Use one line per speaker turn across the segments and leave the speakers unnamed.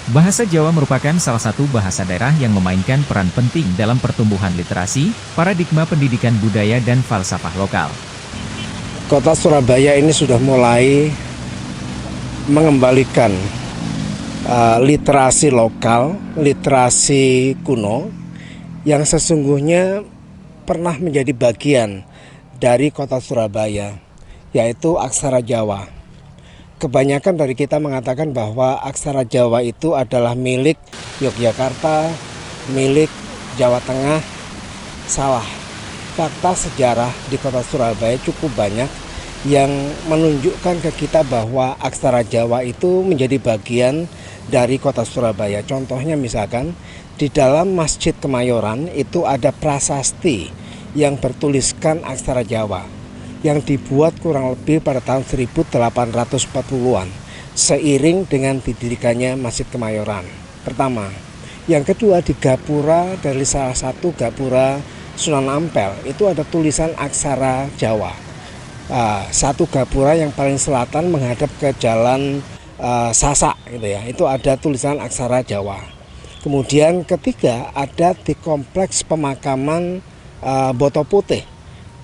Bahasa Jawa merupakan salah satu bahasa daerah yang memainkan peran penting dalam pertumbuhan literasi, paradigma pendidikan budaya dan falsafah lokal.
Kota Surabaya ini sudah mulai mengembalikan literasi lokal, literasi kuno yang sesungguhnya pernah menjadi bagian dari kota Surabaya, yaitu aksara Jawa. Kebanyakan dari kita mengatakan bahwa aksara Jawa itu adalah milik Yogyakarta, milik Jawa Tengah. Salah. Fakta sejarah di kota Surabaya cukup banyak yang menunjukkan ke kita bahwa aksara Jawa itu menjadi bagian dari kota Surabaya. Contohnya misalkan di dalam Masjid Kemayoran itu ada prasasti yang bertuliskan aksara Jawa yang dibuat kurang lebih pada tahun 1840-an seiring dengan didirikannya Masjid Kemayoran. Pertama. Yang kedua, di gapura dari salah satu gapura Sunan Ampel itu ada tulisan aksara Jawa. Satu gapura yang paling selatan menghadap ke jalan Sasak gitu ya. Itu ada tulisan aksara Jawa. Kemudian ketiga, ada di kompleks pemakaman Boto Putih.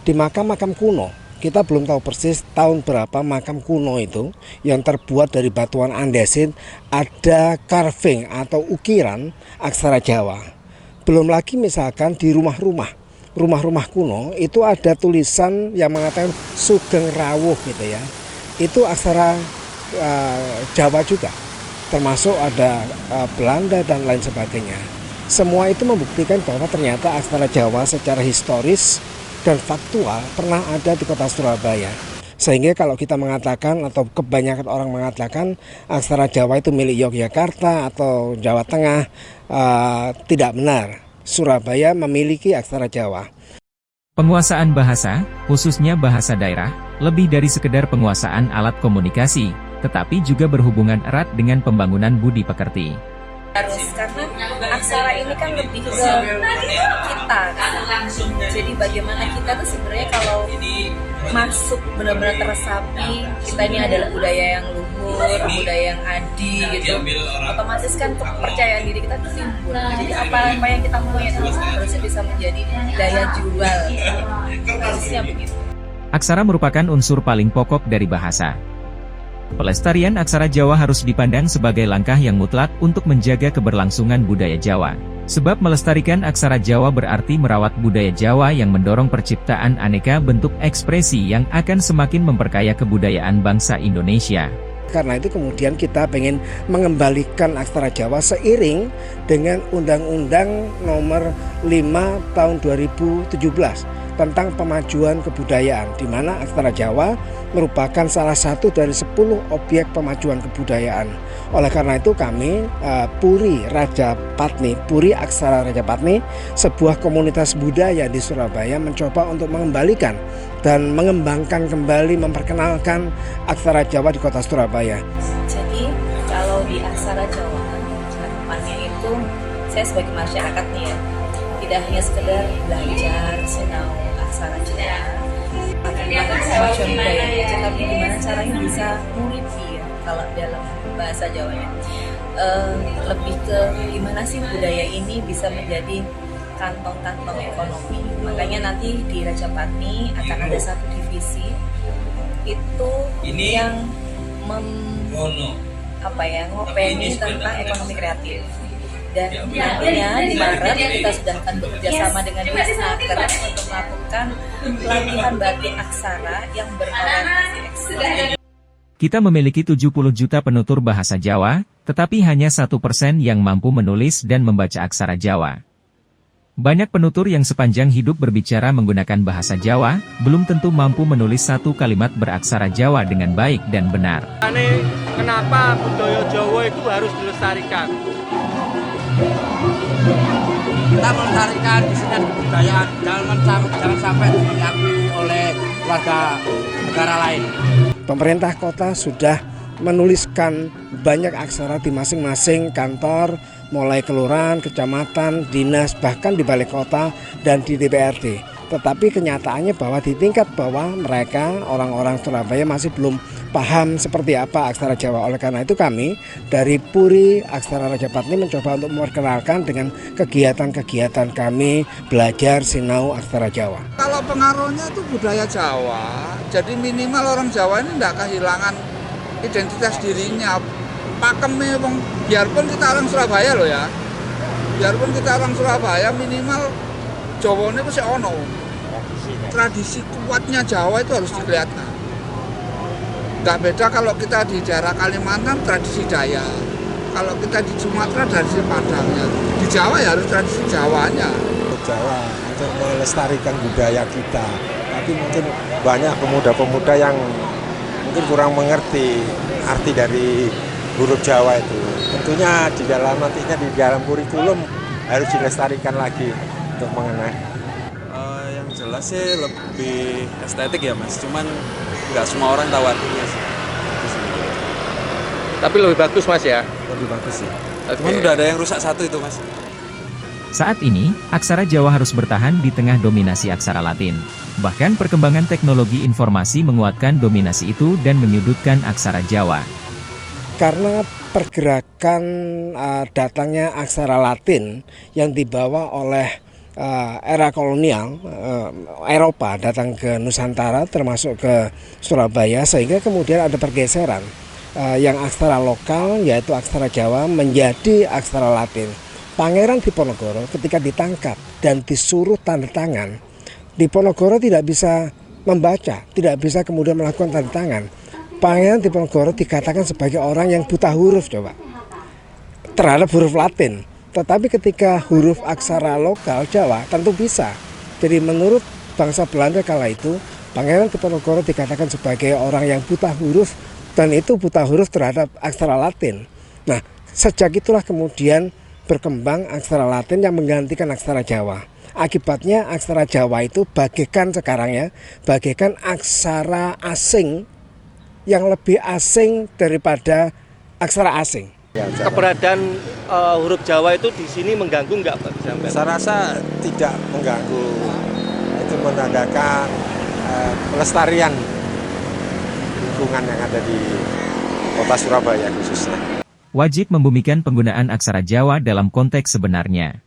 Di makam-makam kuno, kita belum tahu persis tahun berapa makam kuno itu yang terbuat dari batuan andesit, ada carving atau ukiran aksara Jawa. Belum lagi misalkan di rumah-rumah kuno itu ada tulisan yang mengatakan Sugeng Rawuh gitu ya. Itu aksara Jawa juga, termasuk ada Belanda dan lain sebagainya. Semua itu membuktikan bahwa ternyata aksara Jawa secara historis dan faktual pernah ada di kota Surabaya. Sehingga kalau kita mengatakan atau kebanyakan orang mengatakan aksara Jawa itu milik Yogyakarta atau Jawa Tengah, tidak benar. Surabaya memiliki aksara Jawa.
Penguasaan bahasa, khususnya bahasa daerah, lebih dari sekedar penguasaan alat komunikasi, tetapi juga berhubungan erat dengan pembangunan budi pekerti.
Karena aksara ini kan lebih ke kita kan? Jadi bagaimana kita tuh sebenarnya kalau masuk benar-benar teresapi kita ini adalah budaya yang luhur, budaya yang adi gitu, otomatis kan kepercayaan diri kita tuh timbul. Jadi apa yang kita punya itu harusnya bisa menjadi daya jual, harusnya begitu.
Aksara merupakan unsur paling pokok dari bahasa. Pelestarian aksara Jawa harus dipandang sebagai langkah yang mutlak untuk menjaga keberlangsungan budaya Jawa. Sebab melestarikan aksara Jawa berarti merawat budaya Jawa yang mendorong perciptaan aneka bentuk ekspresi yang akan semakin memperkaya kebudayaan bangsa Indonesia.
Karena itu kemudian kita pengen mengembalikan aksara Jawa seiring dengan Undang-Undang Nomor 5 Tahun 2017 tentang pemajuan kebudayaan, di mana aksara Jawa merupakan salah satu dari 10 objek pemajuan kebudayaan. Oleh karena itu kami Puri Rajapatni, Puri Aksara Rajapatni, sebuah komunitas budaya di Surabaya mencoba untuk mengembalikan dan mengembangkan kembali, memperkenalkan aksara Jawa di kota Surabaya.
Jadi kalau di aksara Jawa, harapannya itu saya sebagai masyarakat nih ya, tidak hanya sekedar belajar sinau aksara Jawa atau kemajuan budaya aja, tapi gimana caranya bisa muripi ya kalau dalam bahasa Jawanya. Lebih ke gimana sih budaya ini bisa menjadi kantong-kantong ekonomi. Makanya nanti di Rajapatni akan ada satu divisi itu yang ngopeni tentang ekonomi kreatif. Dan nantinya di Maret kita sudah akan bekerja sama dengan Wisnaker untuk melakukan pelatihan batik aksara yang berorientasi ekspor.
Kita memiliki 70 juta penutur bahasa Jawa, tetapi hanya 1% yang mampu menulis dan membaca aksara Jawa. Banyak penutur yang sepanjang hidup berbicara menggunakan bahasa Jawa, belum tentu mampu menulis satu kalimat beraksara Jawa dengan baik dan benar.
Kenapa budaya Jawa itu harus dilestarikan? Kita melestarikan disini kebudayaan, jangan sampai diakui oleh warga negara lain.
Pemerintah kota sudah menuliskan banyak aksara di masing-masing kantor, mulai kelurahan, kecamatan, dinas, bahkan di balai kota dan di DPRD. Tetapi kenyataannya bahwa di tingkat bawah mereka, orang-orang Surabaya masih belum paham seperti apa aksara Jawa. Oleh karena itu kami dari Puri Aksara Rajapatni mencoba untuk memperkenalkan dengan kegiatan-kegiatan kami belajar sinau aksara Jawa.
Kalau pengaruhnya itu budaya Jawa, jadi minimal orang Jawa ini tidak kehilangan identitas dirinya. Pakemnya, biarpun kita orang Surabaya loh ya, biarpun kita orang Surabaya minimal Jawa ini pasti ono. Tradisi kuatnya Jawa itu harus dilihatkan. Nggak beda kalau kita di daerah Kalimantan tradisi Dayak, kalau kita di Sumatera tradisi Padangnya, di Jawa ya harus tradisi Jawanya.
Jawa untuk melestarikan budaya kita, tapi mungkin banyak pemuda-pemuda yang mungkin kurang mengerti arti dari huruf Jawa itu. Tentunya di dalam nantinya di dalam kurikulum harus dilestarikan lagi untuk mengenai.
Yang jelas sih lebih estetik ya Mas, cuman nggak semua orang tahu artinya sih.
Tapi lebih bagus Mas ya?
Lebih bagus sih.
Cuman udah ada yang rusak satu itu Mas.
Saat ini, aksara Jawa harus bertahan di tengah dominasi aksara Latin. Bahkan perkembangan teknologi informasi menguatkan dominasi itu dan menyudutkan aksara Jawa.
Karena pergerakan datangnya aksara Latin yang dibawa oleh era kolonial Eropa datang ke Nusantara termasuk ke Surabaya, sehingga kemudian ada pergeseran yang aksara lokal yaitu aksara Jawa menjadi aksara Latin. Pangeran Diponegoro ketika ditangkap dan disuruh tanda tangan, Diponegoro tidak bisa membaca, tidak bisa kemudian melakukan tanda tangan. Pangeran Diponegoro dikatakan sebagai orang yang buta huruf coba terhadap huruf Latin. Tetapi ketika huruf aksara lokal Jawa tentu bisa. Jadi menurut bangsa Belanda kala itu, Pangeran Diponegoro dikatakan sebagai orang yang buta huruf, dan itu buta huruf terhadap aksara Latin. Nah, sejak itulah kemudian berkembang aksara Latin yang menggantikan aksara Jawa. Akibatnya aksara Jawa itu bagaikan sekarang ya, bagaikan aksara asing yang lebih asing daripada aksara asing.
Keberadaan huruf Jawa itu di sini mengganggu nggak Pak?
Saya rasa tidak mengganggu. Itu menandakan pelestarian lingkungan yang ada di kota Surabaya khususnya.
Wajib membumikan penggunaan aksara Jawa dalam konteks sebenarnya.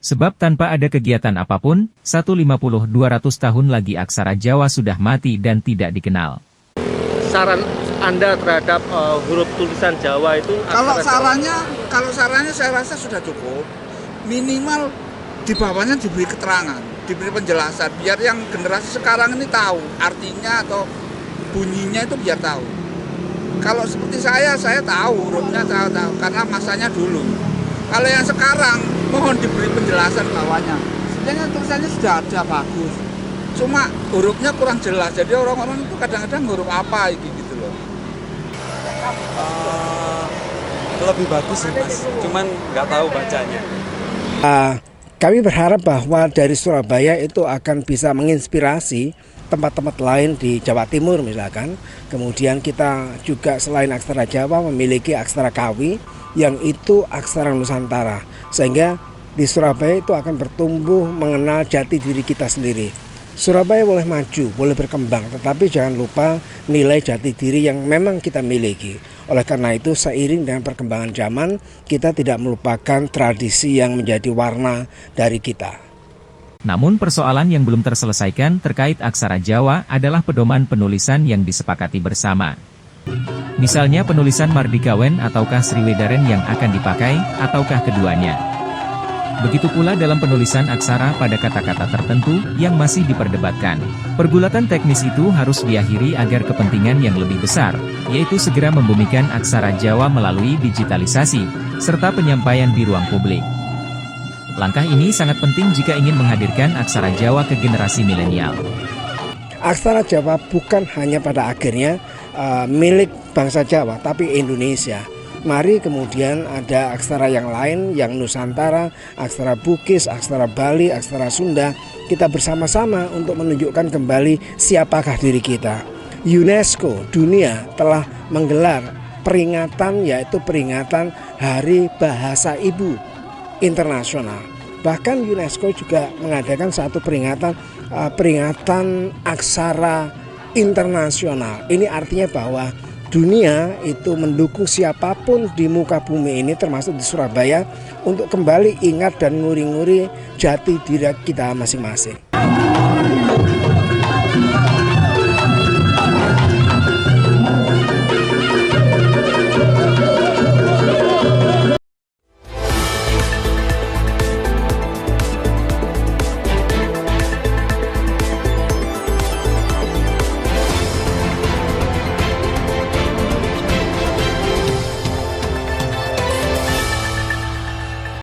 Sebab tanpa ada kegiatan apapun, 150-200 tahun lagi aksara Jawa sudah mati dan tidak dikenal.
Saran Anda terhadap huruf tulisan Jawa itu?
Kalau sarannya saya rasa sudah cukup. Minimal di bawahnya diberi keterangan, diberi penjelasan, biar yang generasi sekarang ini tahu artinya atau bunyinya itu biar tahu. Kalau seperti saya tahu hurufnya, saya tahu karena masanya dulu. Kalau yang sekarang mohon diberi penjelasan bawahnya. Sebenarnya tulisannya sudah ada bagus, cuma hurufnya kurang jelas. Jadi orang-orang itu kadang-kadang huruf apa gitu loh.
Lebih bagus sih Mas, cuman nggak tahu bacanya.
Kami berharap bahwa dari Surabaya itu akan bisa menginspirasi tempat-tempat lain di Jawa Timur misalkan. Kemudian kita juga selain aksara Jawa memiliki aksara Kawi yang itu aksara Nusantara. Sehingga di Surabaya itu akan bertumbuh mengenal jati diri kita sendiri. Surabaya boleh maju, boleh berkembang, tetapi jangan lupa nilai jati diri yang memang kita miliki. Oleh karena itu, seiring dengan perkembangan zaman, kita tidak melupakan tradisi yang menjadi warna dari kita.
Namun persoalan yang belum terselesaikan terkait aksara Jawa adalah pedoman penulisan yang disepakati bersama. Misalnya penulisan Mardikawen ataukah Sriwedaren yang akan dipakai, ataukah keduanya. Begitu pula dalam penulisan aksara pada kata-kata tertentu yang masih diperdebatkan. Pergulatan teknis itu harus diakhiri agar kepentingan yang lebih besar, yaitu segera membumikan aksara Jawa melalui digitalisasi, serta penyampaian di ruang publik. Langkah ini sangat penting jika ingin menghadirkan aksara Jawa ke generasi milenial.
Aksara Jawa bukan hanya pada akhirnya milik bangsa Jawa, tapi Indonesia. Mari kemudian ada aksara yang lain, yang Nusantara, aksara Bugis, aksara Bali, aksara Sunda. Kita bersama-sama untuk menunjukkan kembali siapakah diri kita. UNESCO dunia telah menggelar peringatan, yaitu peringatan Hari Bahasa Ibu Internasional. Bahkan UNESCO juga mengadakan satu peringatan aksara internasional. Ini artinya bahwa dunia itu mendukung siapapun di muka bumi ini, termasuk di Surabaya, untuk kembali ingat dan nguri-nguri jati diri kita masing-masing.